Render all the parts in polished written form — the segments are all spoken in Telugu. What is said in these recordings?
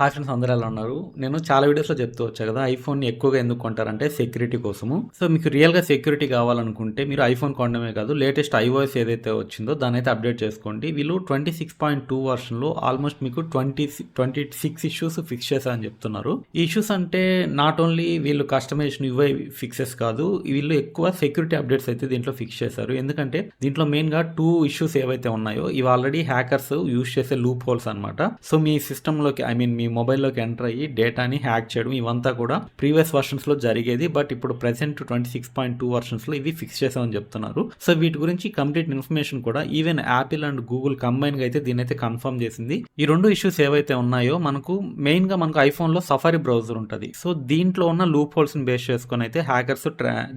హాయ్ ఫ్రెండ్స్, అందరూ ఎలా ఉన్నారు? నేను చాలా వీడియోస్‌లో చెప్తూ వచ్చా కదా! ఐఫోన్‌ని ఎక్కువగా ఎందుకు కొంటారంటే సెక్యూరిటీ కోసము. సో, మీకు రియల్‌గా సెక్యూరిటీ కావాలనుకుంటే మీరు ఐఫోన్ కొనడమే కాదు, లేటెస్ట్ ఐఓఎస్ ఏదైతే వచ్చిందో దాన్నైతే అప్డేట్ చేసుకోండి. వీళ్ళు 26.2 వర్షన్‌లో ఆల్మోస్ట్ మీకు 26 ఇష్యూస్ ఫిక్స్ చేశారని చెప్తున్నారు. ఈ ఇష్యూస్ అంటే నాట్ ఓన్లీ వీళ్ళు కస్టమైజేషన్ ఇవే ఫిక్సెస్ కాదు, వీళ్ళు ఎక్కువ సెక్యూరిటీ అప్డేట్స్ అయితే దీంట్లో ఫిక్స్ చేశారు. ఎందుకంటే దీంట్లో మెయిన్‌గా 2 ఇష్యూస్ ఏవైతే ఉన్నాయో ఇవి ఆల్రెడీ హ్యాకర్స్ యూజ్ చేసే లూప్ హోల్స్ అనమాట. సో, మీ సిస్టమ్‌లోకి మీ మొబైల్లోకి ఎంటర్ అయ్యి డేటాని హ్యాక్ చేయడం ఇవంతా కూడా ప్రీవియస్ వర్షన్స్లో జరిగేది. బట్ ఇప్పుడు ప్రెసెంట్ 26.2 వర్షన్స్లో ఇవి ఫిక్స్ చేసామని చెప్తున్నారు. సో వీటి గురించి కంప్లీట్ ఇన్ఫర్మేషన్ కూడా ఈవెన్ యాపిల్ అండ్ గూగుల్ కంబైన్గా అయితే దీని అయితే కన్ఫర్మ్ చేసింది. ఈ రెండు ఇష్యూస్ ఏవైతే ఉన్నాయో మనకు మెయిన్గా మనకు ఐఫోన్లో సఫారీ బ్రౌజర్ ఉంటుంది. సో దీంట్లో ఉన్న లూప్ హోల్స్ని బేస్ చేసుకొని అయితే హ్యాకర్స్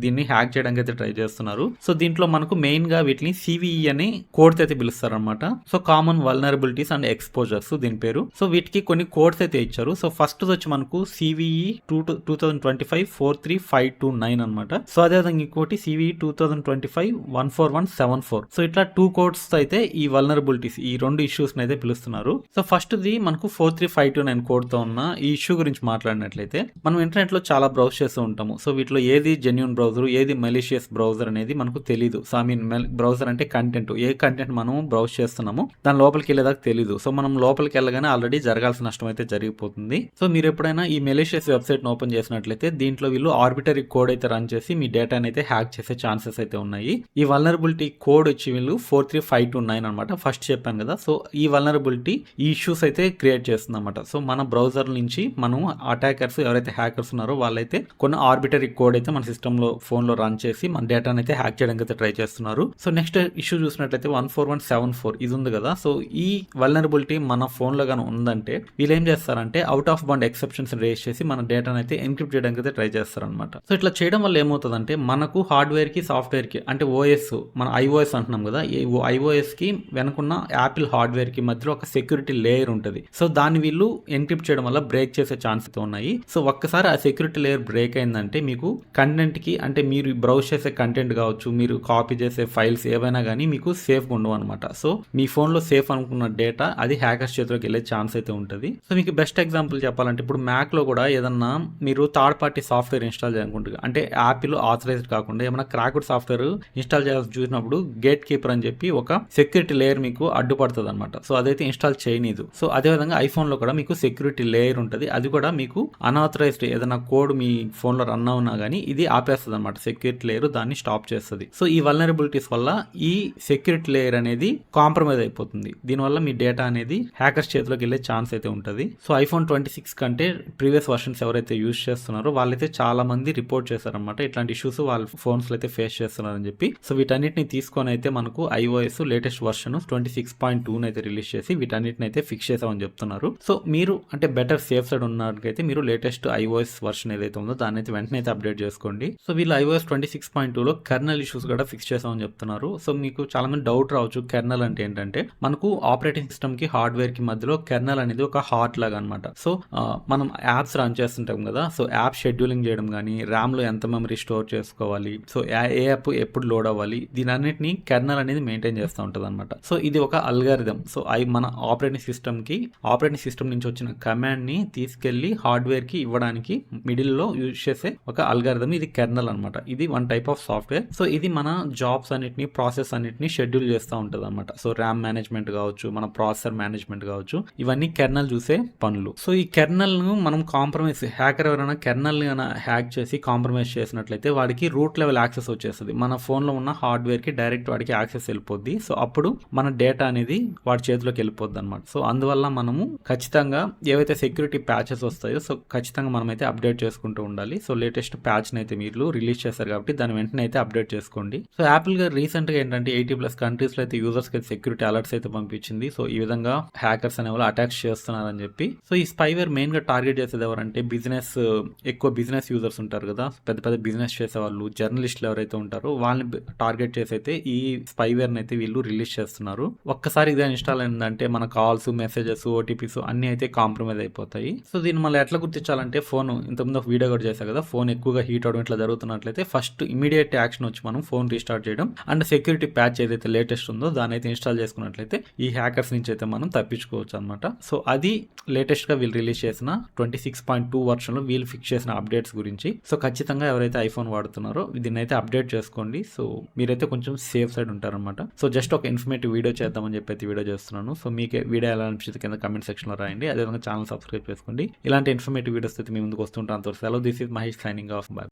దీన్ని హ్యాక్ చేయడానికి అయితే ట్రై చేస్తున్నారు. సో దీంట్లో మనకు మెయిన్గా వీటిని సివిఈ అని కోడ్స్ అయితే పిలుస్తారు అనమాట. So common vulnerabilities and exposures దీని పేరు. సో వీటికి కొన్ని కోడ్స్ అయితే ఇచ్చారు. సో ఫస్ట్ వచ్చి మనకు సివిఈ 2025 43529 అనమాట. సో అదేవిధంగా ఇంకోటి సివిఈ 2025 14174. సో ఇట్లా 2 కోడ్స్ అయితే ఈ వల్నరబిలిటీస్ ఈ రెండు ఇష్యూస్ అయితే పిలుస్తున్నారు. సో ఫస్ట్ ది మనకు 43529 కోడ్ తో ఉన్న ఈ ఇష్యూ గురించి మాట్లాడినట్లయితే మనం ఇంటర్నెట్ లో చాలా బ్రౌజ్ చేస్తూ ఉంటాము. సో వీటిలో ఏది జెన్యూన్ బ్రౌజర్, ఏది మెలీషియస్ బ్రౌజర్ అనేది మనకు తెలియదు. సో బ్రౌజర్ అంటే కంటెంట్, ఏ కంటెంట్ మనం బ్రౌజ్ చేస్తున్నామో దాని లోపలికి వెళ్ళేదాకా తెలియదు. సో మనం లోపలికి వెళ్ళగానే ఆల్రెడీ జరగాల్సిన నష్టం అయితే జరిగిపోతుంది. సో మీరు ఎప్పుడైనా ఈ మెలీషియస్ వెబ్సైట్ ఓపెన్ చేసినట్లయితే దీంట్లో వీళ్ళు ఆర్బిటరీ కోడ్ అయితే రన్ చేసి మీ డేటాని అయితే హ్యాక్ చేసే ఛాన్సెస్ అయితే ఉన్నాయి. ఈ వల్నరబిలిటీ కోడ్ వచ్చి వీళ్ళు 43529 అనమాట. ఫస్ట్ చెప్పాను కదా. సో ఈ వల్నరబిలిటీ ఈ ఇష్యూస్ అయితే క్రియేట్ చేస్తుంది అనమాట. సో మన బ్రౌజర్ నుంచి మనం అటాకర్స్ ఎవరైతే హ్యాకర్స్ ఉన్నారో వాళ్ళైతే కొన్ని ఆర్బిటరీ కోడ్ అయితే మన సిస్టమ్ లో ఫోన్ లో రన్ చేసి మన డేటాని అయితే హ్యాక్ చేయడానికి అయితే ట్రై చేస్తున్నారు. సో నెక్స్ట్ ఇష్యూ చూసినట్లయితే 14174 ఇది ఉంది కదా. సో ఈ వల్నరబిలిటీ మన ఫోన్ లో గానీ ఉందంటే వీళ్ళు ఏం చేస్తారంటే out of bound exceptions raise చేసి మన డేటాను అయితే ఎన్క్రిప్ట్ చేయడానికి అయితే ట్రై చేస్తారనమాట. సో ఇట్లా చేయడం వల్ల ఏమవుతుందంటే మనకు హార్డ్వేర్ కి సాఫ్ట్వేర్ కి అంటే ఓఎస్ మన ఐఓఎస్ అంటున్నాం కదా, ఈ ఐఓఎస్ కి వెనుకున్న యాపిల్ హార్డ్వేర్ కి మధ్యలో ఒక సెక్యూరిటీ లేయర్ ఉంటుంది. సో దాన్ని వీళ్ళు ఎన్క్రిప్ట్ చేయడం వల్ల బ్రేక్ చేసే ఛాన్సెస్ ఉన్నాయి. సో ఒక్కసారి ఆ సెక్యూరిటీ లేయర్ బ్రేక్ అయిందంటే మీకు కంటెంట్ కి అంటే మీరు బ్రౌజ్ చేసే కంటెంట్ కావచ్చు, మీరు కాపీ చేసే ఫైల్స్ ఏవైనా కానీ మీకు సేఫ్గా ఉండవు అనమాట. సో మీ ఫోన్ లో సేఫ్ అనుకున్న డేటా అది హ్యాకర్స్ చేతిలోకి వెళ్ళే ఛాన్స్ అయితే ఉంటుంది. సో మీకు బెస్ట్ ఎగ్జాంపుల్ చెప్పాలంటే ఇప్పుడు మ్యాక్ లో కూడా ఏదన్నా మీరు థర్డ్ పార్టీ సాఫ్ట్వేర్ ఇన్స్టాల్ చేయాలనుకుంటారు, అంటే యాపిల్ ఆథరైజ్డ్ కాకుండా ఏమైనా క్రాక్డ్ సాఫ్ట్వేర్ ఇన్స్టాల్ చేయాల్సి చూసినప్పుడు గేట్ కీపర్ అని చెప్పి ఒక సెక్యూరిటీ లేయర్ మీకు అడ్డుపడుతుంది అనమాట. సో అదైతే ఇన్స్టాల్ చేయనీదు. సో అదేవిధంగా ఐఫోన్ లో కూడా మీకు సెక్యూరిటీ లేయర్ ఉంటుంది. అది కూడా మీకు అన్ఆథరైజ్డ్ ఏదైనా కోడ్ మీ ఫోన్ లో రన్ అవునా కానీ ఇది ఆపేస్తుంది అనమాట. సెక్యూరిటీ లేయర్ దాన్ని స్టాప్ చేస్తుంది. సో ఈ వల్నరబిలిటీస్ వల్ల ఈ సెక్యూరిటీ లేయర్ అనేది కాంప్రమైజ్ అయిపోతుంది. దీనివల్ల మీ డేటా అనేది హ్యాకర్స్ చేతిలోకి వెళ్ళే ఛాన్స్ అయితే ఉంటుంది. సో ఐఫోన్ 26 కంటే ప్రీవియస్ వర్షన్స్ ఎవరైతే యూజ్ చేస్తున్నారో వాళ్ళైతే చాలా మంది రిపోర్ట్ చేశారనమాట. ఇట్లాంటి ఇష్యూస్ వాళ్ళ ఫోన్స్ లో అయితే ఫేస్ చేస్తున్నారని చెప్పి. సో వీటన్నిటిని తీసుకొని అయితే మనకు ఐఓఎస్ లేటెస్ట్ వర్షన్ 26.2 అయితే రిలీజ్ చేసి వీటన్నిటిని అయితే ఫిక్స్ చేసామని చెప్తున్నారు. సో మీరు అంటే బెటర్ సేఫ్ సైడ్ ఉన్నట్లయితే మీరు లేటెస్ట్ ఐఓఎస్ వర్షన్ ఏదైతే ఉందో దాన్ని అయితే వెంటనే అయితే అప్డేట్ చేసుకోండి. సో వీళ్ళు ఐఓఎస్ 26.2 లో కెర్నల్ ఇష్యూస్ కూడా ఫిక్స్ చేసామని చెప్తున్నారు. సో మీకు చాలా మంది డౌట్ రావచ్చు, కెర్నల్ అంటే ఏంటంటే మనకు ఆపరేటింగ్ సిస్టమ్ కి హార్డ్వేర్ కి మధ్యలో కెర్నల్ అనేది ఒక హార్ట్ లాగా అనమాట. సో మనం యాప్స్ రన్ చేస్తుంటాం కదా. సో యాప్ షెడ్యూలింగ్ చేయడం కానీ, ర్యామ్ లో ఎంత మెమరీ స్టోర్ చేసుకోవాలి, సో ఏ యాప్ ఎప్పుడు లోడ్ అవ్వాలి, దీని అన్నిటిని కెర్నల్ అనేది మెయింటైన్ చేస్తూ ఉంటుంది అనమాట. సో ఇది ఒక అల్గారిథం. సో మన ఆపరేటింగ్ సిస్టమ్ నుంచి వచ్చిన కమాండ్ ని తీసుకెళ్లి హార్డ్వేర్ కి ఇవ్వడానికి మిడిల్ లో యూజ్ చేసే ఒక అల్గారిథం ఇది కెర్నల్ అనమాట. ఇది one type of software. So ఇది మన జాబ్స్ అన్నిటిని ప్రాసెస్ అన్నిటిని షెడ్యూల్ చేస్తూ ఉంటుంది అనమాట. సో ర్యామ్ మేనేజ్మెంట్ కావచ్చు, మన ప్రాసెసర్ మేనేజ్మెంట్ కావచ్చు, ఇవన్నీ కెర్నల్ చూసే పనులు. సో ఈ కెర్నల్ ను మనం కాంప్రమైజ్, హ్యాకర్ ఎవరైనా కెర్నల్ హ్యాక్ చేసి కాంప్రమైజ్ చేసినట్లయితే వాడికి రూట్ లెవెల్ యాక్సెస్ వచ్చేస్తుంది. మన ఫోన్ లో ఉన్న హార్డ్వేర్ కి డైరెక్ట్ వాడికి యాక్సెస్ వెళ్ళిపోద్ది. సో అప్పుడు మన డేటా అనేది వాడి చేతిలోకి వెళ్ళిపోద్ది అనమాట. సో అందువల్ల మనము ఖచ్చితంగా ఏవైతే సెక్యూరిటీ ప్యాచెస్ వస్తాయో సో ఖచ్చితంగా మనం అయితే అప్డేట్ చేసుకుంటూ ఉండాలి. సో లేటెస్ట్ ప్యాచ్ అయితే మీరు రిలీజ్ చేశారు కాబట్టి దాని వెంటనే అయితే అప్డేట్ చేసుకోండి. సో యాపిల్ గా రీసెంట్ గా ఏంటంటే 80+ కంట్రీస్ లో అయితే యూజర్స్ కి సెక్యూరిటీ అలర్ట్స్ అయితే పంపించింది. సో ఈ విధంగా హ్యాకర్స్ అనే వాళ్ళు అటాక్స్ చేస్తున్నారని చెప్పి. సో ఈ స్పైవేర్ మెయిన్ గా టార్గెట్ చేసేది ఎవరంటే ఎక్కువ బిజినెస్ యూజర్స్ ఉంటారు కదా, పెద్ద పెద్ద బిజినెస్ చేసే వాళ్ళు, జర్నలిస్టులు ఎవరైతే ఉంటారో వాళ్ళని టార్గెట్ చేసి అయితే ఈ స్పైవేర్ అయితే వీళ్ళు రిలీజ్ చేస్తున్నారు. ఒక్కసారి ఇది ఇన్స్టాల్ అయిందంటే మన కాల్స్, మెసేజెస్, ఓటీపీస్ అన్ని అయితే కాంప్రమైజ్ అయిపోతాయి. సో దీన్ని మళ్ళీ ఎట్లా గుర్తించాలంటే ఫోన్ ఇంతకుముందు ఒక వీడియో కూడా చేశా కదా, ఫోన్ ఎక్కువగా హీట్ అవడం ఇట్లా జరుగుతున్నట్లయితే ఫస్ట్ ఇమీడియట్ యాక్షన్ వచ్చి మనం ఫోన్ రీస్టార్ట్ చేయడం అండ్ సెక్యూరిటీ ప్యాచ్ ఏదైతే లేటెస్ట్ ఉందో దాన్ని అయితే ఇన్స్టాల్ చేసుకున్నట్లయితే ఈ హ్యాకర్స్ నుంచి అయితే మనం తప్పించుకోవచ్చు అనమాట. సో అది లేటెస్ట్గా వీళ్ళు రిలీజ్ చేసిన 26.2 వర్షన్లో వీళ్ళు ఫిక్స్ చేసిన అప్డేట్స్ గురించి. సో ఖచ్చితంగా ఎవరైతే ఐఫోన్ వాడుతున్నారో దీన్ని అయితే అప్డేట్ చేసుకోండి. సో మీరైతే కొంచెం సేఫ్ సైడ్ ఉంటారనమాట. సో జస్ట్ ఒక ఇన్ఫర్మేటివ్ వీడియో చేద్దామని చెప్పి అయితే వీడియో చేస్తున్నాను. సో మీకు వీడియో ఎలా అనిపిస్తుంది కింద కమెంట్ సెక్షన్లో రాయండి. అదేవిధంగా ఛానల్ సబ్స్క్రైబ్ చేసుకోండి. ఇలాంటి ఇన్ఫర్మేటివ్ వీడియోస్ అయితే మీ ముందుకు వస్తుంటాను. అంతవరకు సెలవు. This is Mahesh signing off. By.